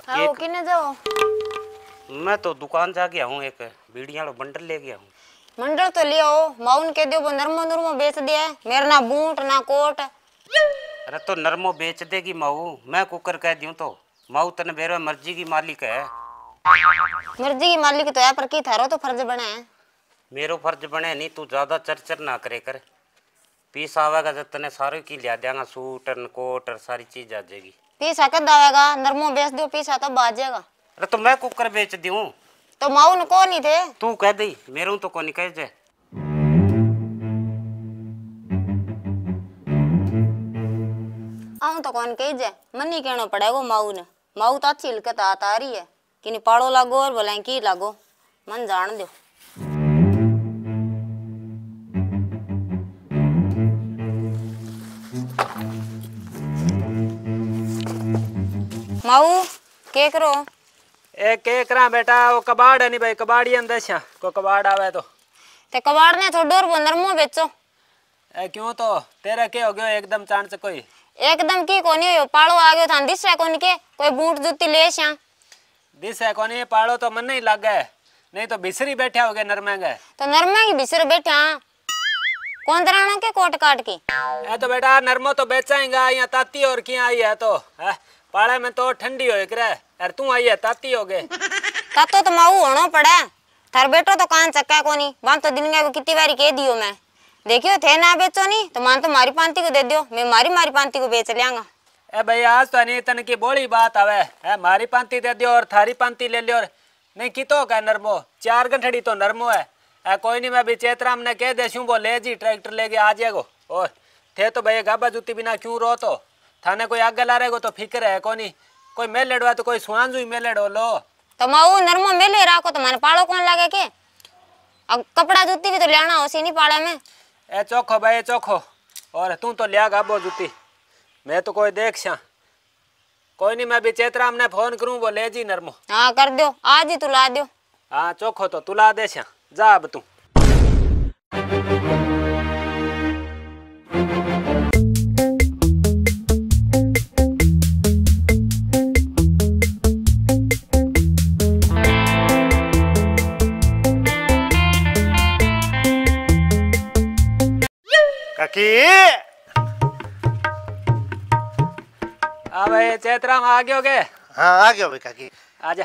आओ किने जाओ? मैं तो दुकान जा गया हूँ, एक बीड़ियां वाला बंडल ले गया हूँ। मंडल तो ले आओ, माउन कह दियो वो नरमो नरमो बेच दिया। मेरा ना बूट ना कोट। अरे तो नरमो बेच देगी माऊ, मैं कुकर कह दूं तो माऊ तने बेरो मर्जी की मालिक है। मर्जी की मालिक तो है, पर की थारो तो फर्ज बने है। मेरो फर्ज बने नहीं, तू ज्यादा चरचर ना करे कर। पीस आवेगा जब तने सारे की लिया देंगा, सूट और कोट और सारी चीज आ जाएगी। पीसा कद आवेगा? नरमो बेच दियो, पीसा तब बाजेगा। अरे तो मैं कुकर बेच दूं तो माउन को नहीं थे? तू कह दी, मेरू तो को नहीं कह जाए। आऊं तो कौन कह जाए, मन ही कहना पड़ेगा माऊ ने। माऊ तो अच्छी हिलकत आ रही है कि नहीं पाड़ो लागो और बोले की लागो, मन जान दो। माऊ के करो? ए के करा बेटा, वो कबाड़ है नहीं भाई, कबाड़ी अंदर छा को कबाड़ आवे तो ते कबाड़ ने छोड़ो और वो नरमो बेचो। ए क्यों तो तेरा के हो गयो एकदम चांस कोई? एकदम की कोनी हो, पाड़ो आ गयो था दिस है कोनी के कोई बूट जूती ले श्या दिस है कोनी पाड़ो तो मन नहीं लग गए, नहीं तो बिसरी बैठा हो गए नरमे गए। तो नरमे की बिसर बैठा कौन दराना के कोट काट की? ए तो बेटा नरमो तो बेचाएगा, यहाँ ताती और क्या आई है तो है पाड़े में तो ठंडी हो करे, यार तू आई है ताती हो गए। तातो तो माऊ होना पड़े, थार बेटो तो कान चक्का कोनी। बात तो दिन को कितनी बारी कह दियो मैं, देखियो थे ना बेचो नहीं तो मान तो मारी पांती को दे दियो, मैं मारी पांती को बेच लियांगा। ए भाई आज तो नहीं तन की बोली बात आवे है, मारी पांती दे दियो और थारी पांती ले लियो। नहीं की तो क्या नरमो 4 गंठड़ी तो नरमो है। कोई नहीं मैं भी चेतराम ने कह दे शू वो ले जी ट्रैक्टर लेके आ जाएगो। और थे तो भाई गाबा जूती बिना क्यों रो, तो थाने कोई आगे ला रहेगो तो फिक्र है कोनी, कोई मेल लड़वा तो कोई सुहान हुई मेल लड़ो लो। तो माऊ नरमो मेले राखो तो माने पाड़ो कौन लागे के? अब कपड़ा जूती भी तो लेना हो सी नहीं पाड़े में। ए चोखो भाई चोखो, और तू तो लिया गाबो जूती, मैं तो कोई देख शा। कोई नहीं मैं भी चेतराम ने फोन करूं वो ले जी नरमो। हाँ कर दो, आज ही तुला दो। हाँ चोखो तो तुला दे शा, जा अब तू। भाई चेतराम आ गए हो गए? हाँ आ गया भाई काकी। आजा,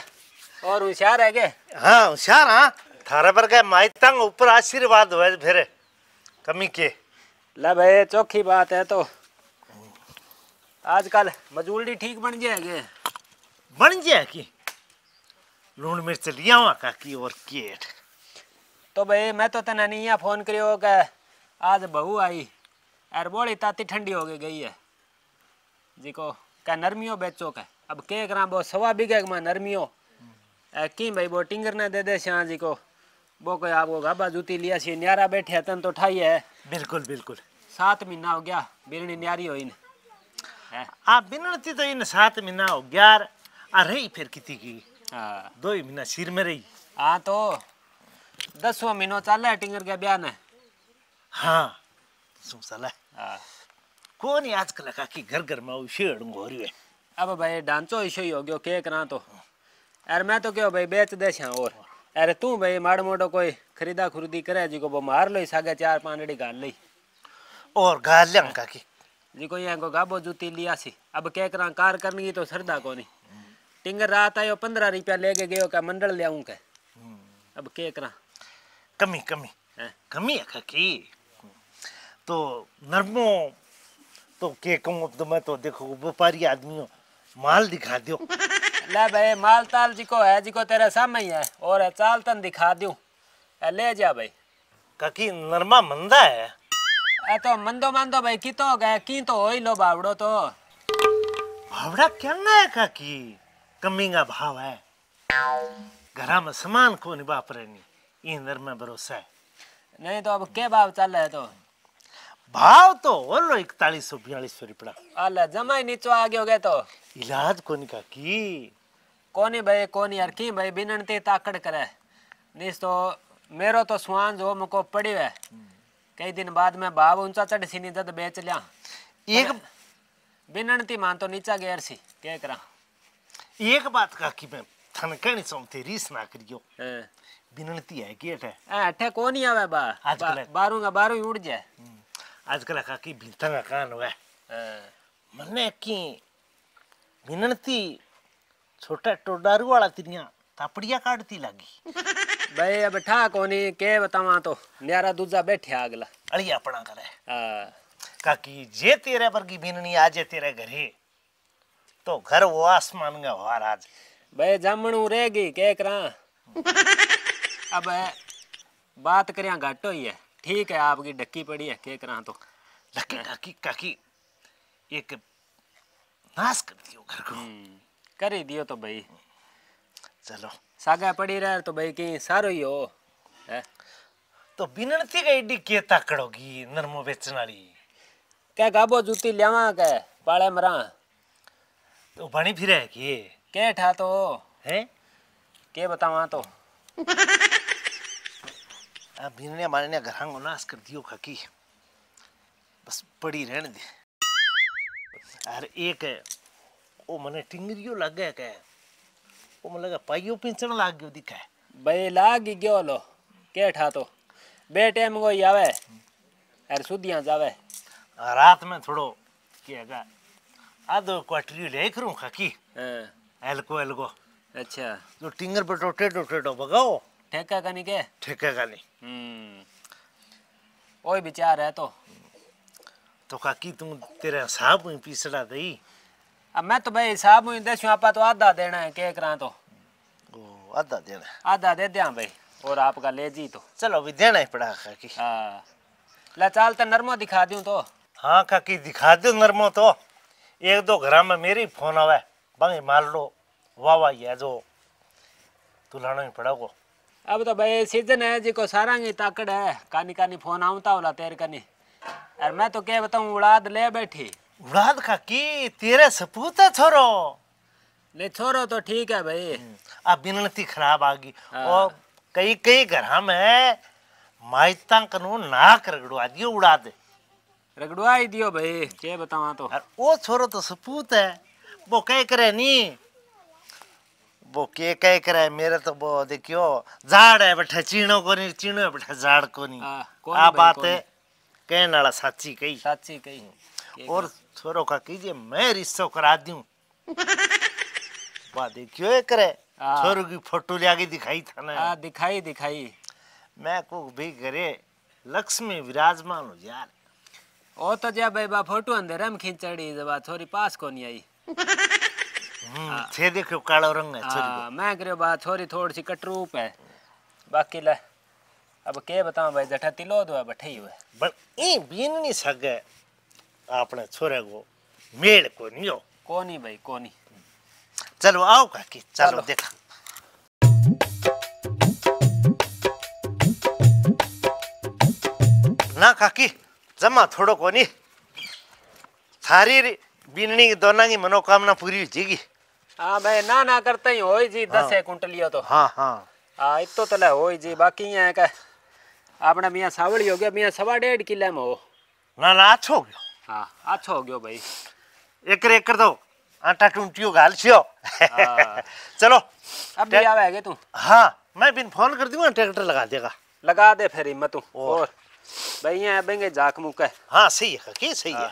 और होशियार है के? हाँ होशियार। हाँ थारे पर गए माइतंग ऊपर आशीर्वाद हुए फिर कमी के। ला भाई चौखी बात है तो आजकल मजूरी ठीक बन जाएगी। बन जाएगी, लून मिर्च लिया हुआ काकी और केट। तो भाई मैं तो तेना नहीं फोन करियो कि आज बहू आई और बोली ताती ठंडी हो गई है जी को क्या नरमियों बेचो का। अब के करा वो 1.25 बीघे में नरमियों की भाई वो टिंगर ने दे दे श्याह जी को, वो कोई आपको गाबा जूती लिया सी न्यारा बैठे तन तो ठाई है। बिल्कुल बिल्कुल 7 महीना हो गया बिरनी न्यारी हो इन आप बिनती तो इन 7 महीना हो गया आ रही फिर किती की। हाँ 2 महीना सिर में रही। हाँ तो 10वां महीना चल है टिंगर के ब्याह ने। हाँ सुन हाँ कौन आजकल काकी घर घर में शेड़ हो रही है। अब भाई ढांचो इशू ही हो गयो के करा तो यार मैं तो क्यों भाई बेच दे छा। और अरे तू भाई माड़ो मोटो कोई खरीदा खुरीदी करे जी को वो मार लो सागे 4 5 गाल ली और गाल लिया काकी जी को यहाँ को गाबो जूती लिया सी। अब क्या करा कार करनी तो सरदा को नहीं। टिंगर रात आयो 15 रुपया लेके गयो का मंडल ले आऊं के। अब क्या करा कमी कमी है काकी। तो नरमो तो के कहूँ तो मैं तो देखो व्यापारी आदमी हो, माल दिखा दो। ले भाई माल ताल जी को है जी को तेरे सामने ही है और चाल तन दिखा दूं ले जा भाई। काकी नरमा मंदा है। ए तो मंदो मंदो भाई की तो गए की तो हो ही लो बावड़ो तो भावड़ा क्या है काकी, कमी का भाव है। घरा में सामान को नहीं वापरे नहीं इन में भरोसा है। नहीं तो अब क्या भाव चल है? तो भाव तो बोलो 4100 4200 रुपया। अल्लाह जमा ही नीचो आ गयो गए तो इलाज कोनी काकी कोनी भाई कोनी यार की भाई बिनती ताकड़ करे निस तो मेरो तो सुहान जो मुको पड़ी है कई दिन बाद में भाव ऊंचा चढ़ सी नहीं जद बेच लिया एक बिनती मान तो नीचा गेर सी क्या करा। एक बात काकी मैं थाने कहनी चाहती रीस ना करियो हाँ। बिनती है गेट है अठे को नहीं आवे बा आजकल बारू का बारू ही उड़ जाए। आजकल काकी भिंता का कान हुआ हाँ। मन्ने की बिनती छोटा टोडारू वाला तिरिया तापड़िया काटती लागी भाई अब ठा कोनी के बतावा तो न्यारा दूजा बैठे अगला अड़िया अपना करे हाँ। काकी जे तेरे वर्गी बिननी आजे तेरे घरे तो घर वो आसमान का हार आज भाई जामणू रहेगी के करा अब बात करिया घट ही है ठीक है आपकी डक्की पड़ी है के करा तो लकी काकी काकी एक नाश कर दियो घर को कर ही दियो तो भाई चलो सागा पड़ी रहे तो भाई की सारो ही हो है तो बिनती का एडी के ताकड़ोगी नरमो बेचने वाली क्या गाबो जूती लियावा के पाले मरा तो बनी फिर है कि के ठा तो है के बतावा तो अब बिनने मारने घर को नाश कर दियो काकी बस पड़ी रहने दे अरे एक है वो मने टिंगरियो लग गया क्या वो मन लगा पाइयो पिंचण लाग गयो दिखा है भाई लाग ही गयो लो के ठा तो बे टाइम को आवे अरे सुधिया जावे रात में थोड़ो क्या आधो क्वार्टरी ले करूं काकी हाँ। एलको एलको अच्छा जो टिंगर पे टेढ़ो टेढ़ो भगाओ ठेका का नहीं के ठेकेगा नहीं ओए विचार है तो काकी तुम तेरे साहब में पीसड़ा दई अब मैं तो भाई साहब मुझे देशू आपा तो आधा देना है के करा तो ओ आधा देना आधा दे दिया भाई और आपका ले जी तो चलो अभी देना ही पड़ा काकी हाँ ला चाल तो नरमो दिखा दूं तो हाँ काकी दिखा दो नरमो तो एक दो घर में मेरी फोन आवे बंगे मार लो वाह वाह ये जो तू लाना ही पड़ा को अब तो भाई सीजन है जी को सारा ही ताकड़ है कानी कानी फोन आवता होला तेरे कनी और मैं तो क्या बताऊं उड़ाद ले बैठी उड़ाद काकी तेरे सपूत है छोरो नहीं छोरो तो ठीक है भाई अब बिनती खराब आ गई और कई कई घर में माइता कनु नाक रगड़वा दियो उड़ा दे रगड़वा ही दियो भाई के बतावा तो और वो छोरो तो सपूत है वो कह करे नहीं वो के कह करे मेरे तो वो देखियो झाड़ है बैठा चीणो को नहीं चीणो है बैठा झाड़ को नहीं कौन आ भाई, बात कौन? है कहने वाला साची कही साची कही और छोरो का कीजिए मैं रिश्तो करा दूं वाह देखियो ये करे छोरो की फोटो लिया के दिखाई था ना दिखाई दिखाई मैं को भी करे लक्ष्मी विराजमान हो यार ओ तो जा भाई बा फोटो अंदर हम खींचड़ी जब छोरी पास को नहीं आई थे देखो कालो रंग है छोरी मैं करियो बा छोरी थोड़ी सी कटरूप है बाकी ले अब के बताऊं भाई जठा तिलो दो बैठे ही हुए पर ई बीन नहीं सके आपने छोरे को मेल को नहीं हो कोनी भाई कोनी चलो आओ काकी चलो देखा ना काकी जमा थोड़ो कोनी थारी बीननी की दोनों की मनोकामना पूरी हो जाएगी हाँ भाई ना करते ही हो जी 10 कुंटलियो तो हाँ हाँ हाँ इतो तो ले हो जी बाकी ये है का अपना मियाँ सावड़ी हो गया मियाँ 1.5 किले में हो ना अच्छो हो गयो हाँ अच्छा हो गयो भाई एक कर दो आटा टूंटियो घाल छियो चलो अब भी आवे तू हाँ मैं बिन फोन कर दूंगा ट्रैक्टर लगा देगा लगा दे फिर हिम्मत और भाई यहाँ बेंगे जाक मुका हाँ सही है काकी सही है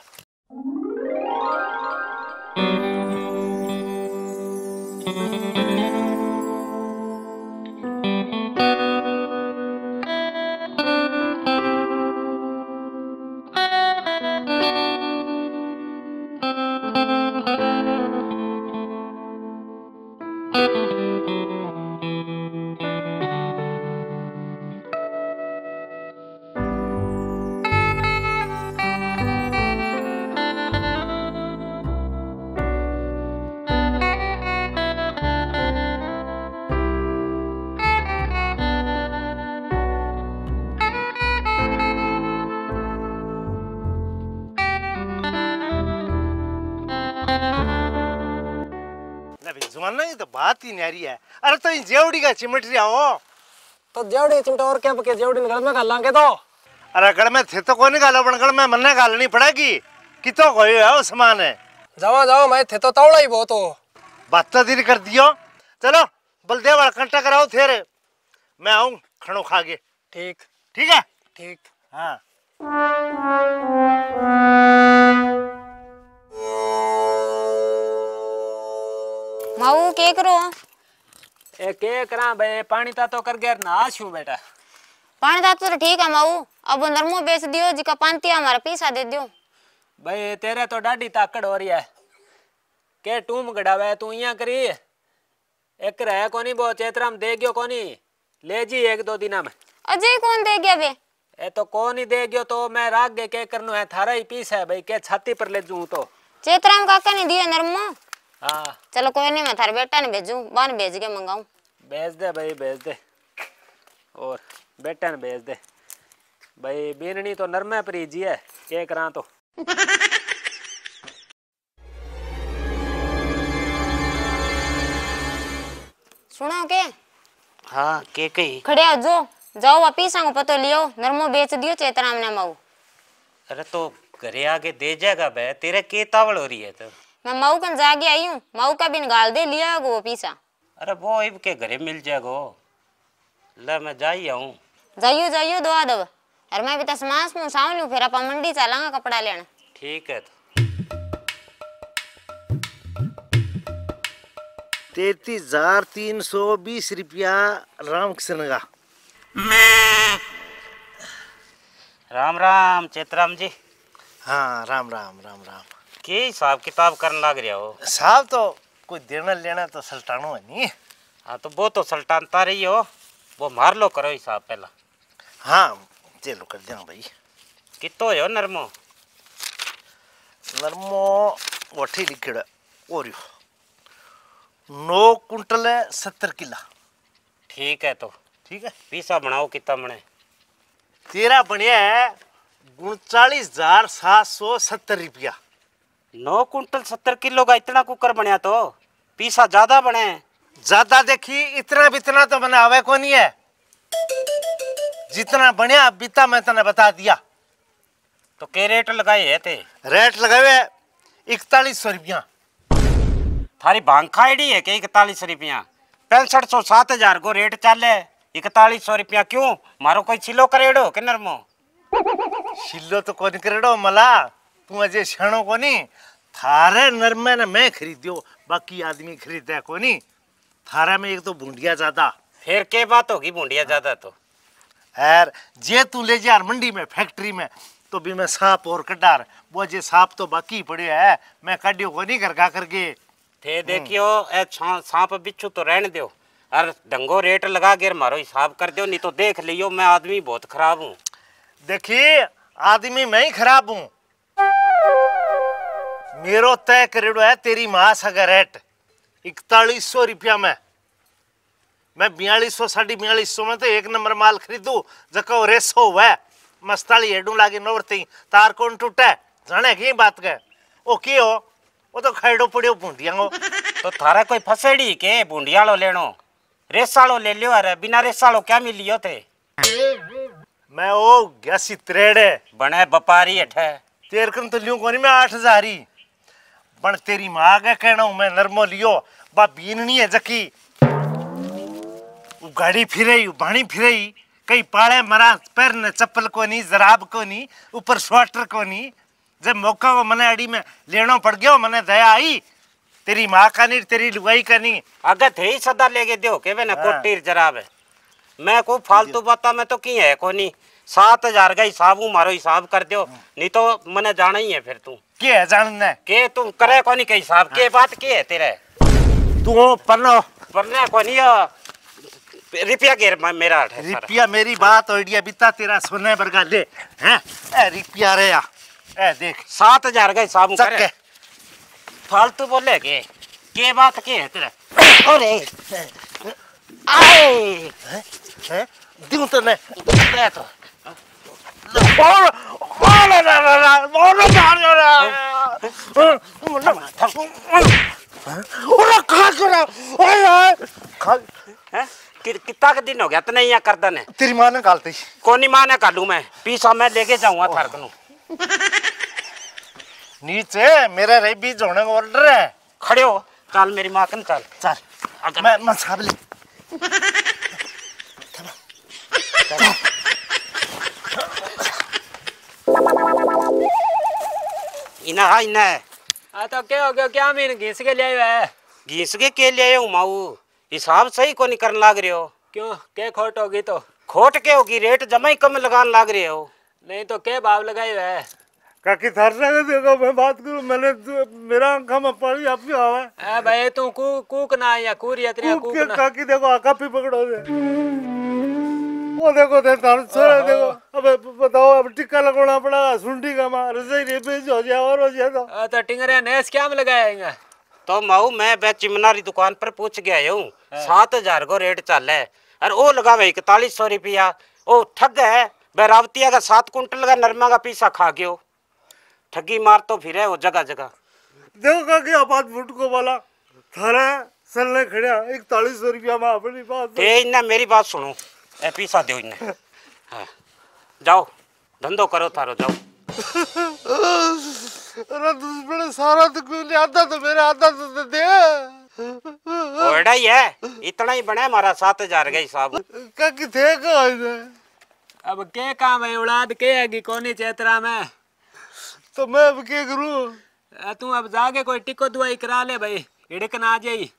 जमाना की तो बात ही न्यारी है अरे तो इन जेवड़ी का चिमट रहा हो तो जेवड़ी चिमटा और क्या पके जेवड़ी गल में गालांगे तो अरे गड़ में थे तो कोई नहीं गालो गड़ में मन्ने गालनी पड़ेगी कितो कोई है वो सामान है जाओ जाओ मैं थे तो तौड़ा ही बहुत हो बात दिन कर दियो। चलो बलदेव वाला कंटा कराओ फिर मैं आऊं खड़ो खा के। ठीक ठीक है। ठीक। हाँ माऊ के करो ए के करा बे पानी ता तो कर गया ना छू बेटा। पानी दातो तो ठीक है माऊ, अब नरमो बेच दियो जिका पांती हमारा पैसा दे दियो। भाई तेरे तो डाडी ताकड़ हो रही है के टूम गड़ावे तू इया करी एक रह कोनी वो चेतराम दे गयो कोनी ले जी एक दो दिना में। अजय कौन दे गया बे? ए तो कौन ही दे गयो तो मैं राग गे के करनो है थारा ही पीस है भाई के छाती पर ले जूं तो। चेतराम काका ने दिया नरमो। हाँ चलो कोई नहीं, मैं थारे बेटा ने भेजू, बान भेज के मंगाऊं। भेज दे भाई भेज दे और बेटा ने भेज दे भाई। बीननी तो नरमे पर जी है के करा तो। सुनो के हाँ के कही। खड़े हो जो जाओ वापिस को पतो लियो, नरमो बेच दियो चेतराम ने माऊ। अरे तो घरे आके दे जाएगा बे, तेरे के तावड़ हो रही है तो। मैं माऊ कन जाके आई हूँ, माऊ का बिन गाल दे लिया वो पीसा। अरे वो इब के घरे मिल जाएगो। ले मैं जाई आऊं। जाइयो जाइयो दवा दब। अरे मैं भी तो समास में साव लूं, फिर अपन मंडी चलांगा कपड़ा लेना। ठीक है तो। 33,320 रुपया रामकिशन का। राम राम चेतराम जी। हाँ राम राम राम राम। के हिसाब किताब करने लग रहा हो? साहब तो कोई देना लेना तो सल्टानो है नहीं। हाँ तो वो तो सल्टानता रही हो, वो मार लो करो हिसाब पहला। हाँ चलो कर देना भाई। कितो हो नरमो? नरमो वठी लिखड़ और 9 कुंटल 70 किला। ठीक है तो ठीक है। पीसा बनाओ कितना बने? तेरा बढ़िया है 39,770 रुपया। 9 कुंटल 70 किलो का इतना कुकर बनया तो पीसा ज्यादा बने। ज्यादा देखी इतना बितना तो बना हुआ को नहीं है। जितना बढ़िया बीता मैं तने बता दिया। तो के रेट लगाए है थे? रेट लगावे 4100 रुपया। थारी भांग खाईडी है के 41 रुपया? 6500 7000 को रेट चले, 4100 रुपया क्यों? मारो कोई छिलो करेड़ो के नरमो? शिल्लो तो कोनी करेड़ो मला, तू अजय छणो कोनी। थारे नरमे ने मैं खरीदियो, बाकी आदमी खरीदे कोनी। थारे में एक तो बूंदिया ज्यादा। फिर के बात होगी बूंदिया ज्यादा तो? यार जे तू ले जा मंडी में फैक्ट्री में तो भी मैं सांप और कडार वो जे सांप तो बाकी पड़े है, मैं काटियो कोनी करगा करके। थे देखियो ए सांप बिच्छू तो रहने दो और ढंगो रेट लगा के मारो हिसाब कर दो, नहीं तो देख लियो मैं आदमी बहुत खराब हूँ। देखिए आदमी मैं ही खराब हूँ। मेरो तय करेड़ो है तेरी मां सगा रेट 4100 रुपया में। मैं 4200 4250 में तो एक नंबर माल खरीदू जको रेसो हुआ मस्ताली हेडू लागे नोरती तार कौन टूटे जाने की बात के ओ की हो वो तो खैडो पड़ियो बूंदिया को। तो थारा कोई फसेड़ी के बूंदियालो लेनो? रेसालो ले लियो। अरे बिना रेसालो क्या मिलियो थे? मैं ओ गैसी त्रेड़े बने व्यापारी अठे तेर कन तो लियो कोनी मैं 8000 ही बन तेरी मां का कहना हूं मैं नरमो लियो बा बीननी है जकी गाड़ी फिरे भाणी फिरे कई पाले मरा पैर ने चप्पल को नहीं जराब को नहीं ऊपर स्वेटर को नहीं। जब मौका को मने अड़ी में लेना पड़ गया मने दया आई तेरी माँ का नहीं तेरी लुगाई का नहीं। अगर थे ही सदा लेके दो के वे ना कोटीर जराब है। मैं को फालतू बाता में तो की है कोनी 7000 का हिसाब हूँ मारो हिसाब कर दो, नहीं तो मने जाना ही है। फिर तू के है जानना के तू करे कोनी के हिसाब के बात के है तेरे? तू पन्नो पन्ने कोनी रुपया के मेरा रुपया मेरी बात आइडिया बिता तेरा सोने बरगा ले हैं ए रुपया रे या ए देख 7000 का हिसाब करे फालतू बोले के बात के है तेरे? अरे आए हैं दियो तो ने ले तो और खा कर खा हैं कितना का दिन हो गया तने यहाँ कर दने? तेरी मां ने गालती कोनी मां ने कालू मैं पीसा मैं लेके जाऊंगा थार कनु। नीचे मेरा रे बीज होने का ऑर्डर है। खड़े हो चल मेरी माँ कन चल। चल मैं साहब ले इना हाँ इना है तो क्या हो गया, क्या मीन घिस के ले आयो है? घीस के लिए हूँ माऊ, हिसाब सही को नहीं करने लाग रहे हो। क्यों, क्या खोट होगी? तो खोट के होगी, रेट जमा ही कम लगाने लाग रहे हो। नहीं तो क्या भाव लगाए है? काकी थार से देखो मैं बात करूं, मैंने मेरा आंखा में पानी आप ही आवा ए भाई तू कूक ना या कूरी इतनी कूक ना। काकी देखो आका भी पकड़ो दे, वो देखो थे थार से देखो। अब बताओ, अब टिक्का लगाना पड़ा सुंडी का मार रजाई रे बेच हो जाए और हो जाए तो टिंगरे नेस क्या में लगाएगा? तो माऊ मैं बे चिमनारी दुकान पर पूछ गया हूँ, 7,000 को रेट चल है और वो लगा भाई 4100 रुपया। वो ठग है बैरावतिया का 7 कुंटल का नरमा का पीसा खा गयो, ठगी मार तो फिर है वो जगह जगह। देखो काकी आपात फुट को वाला थारा सलने खड़ा 4100 रुपया में अपनी बात ते इन्हें मेरी बात सुनो, ए पीसा दो इन्हें। हाँ, जाओ धंधो करो थारो, जाओ। अरे दुश्मन सारा तो क्यों नहीं आता, तो मेरा आता तो दे। ओड़ा ही है, इतना ही बना हमारा 7,000 का हिसाब। काकी थे कहाँ इधर? अब क्या काम है, औलाद के है कोनी चेतरा में? तो मैं अब क्या करूं? तू अब जाके कोई टिको दुआई करा ले भाई, हिड़कन आ जाई।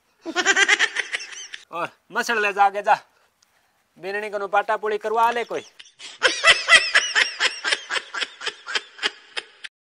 और मसल ले जाके जा, बिरनी को पाटा पुड़ी करवा ले कोई।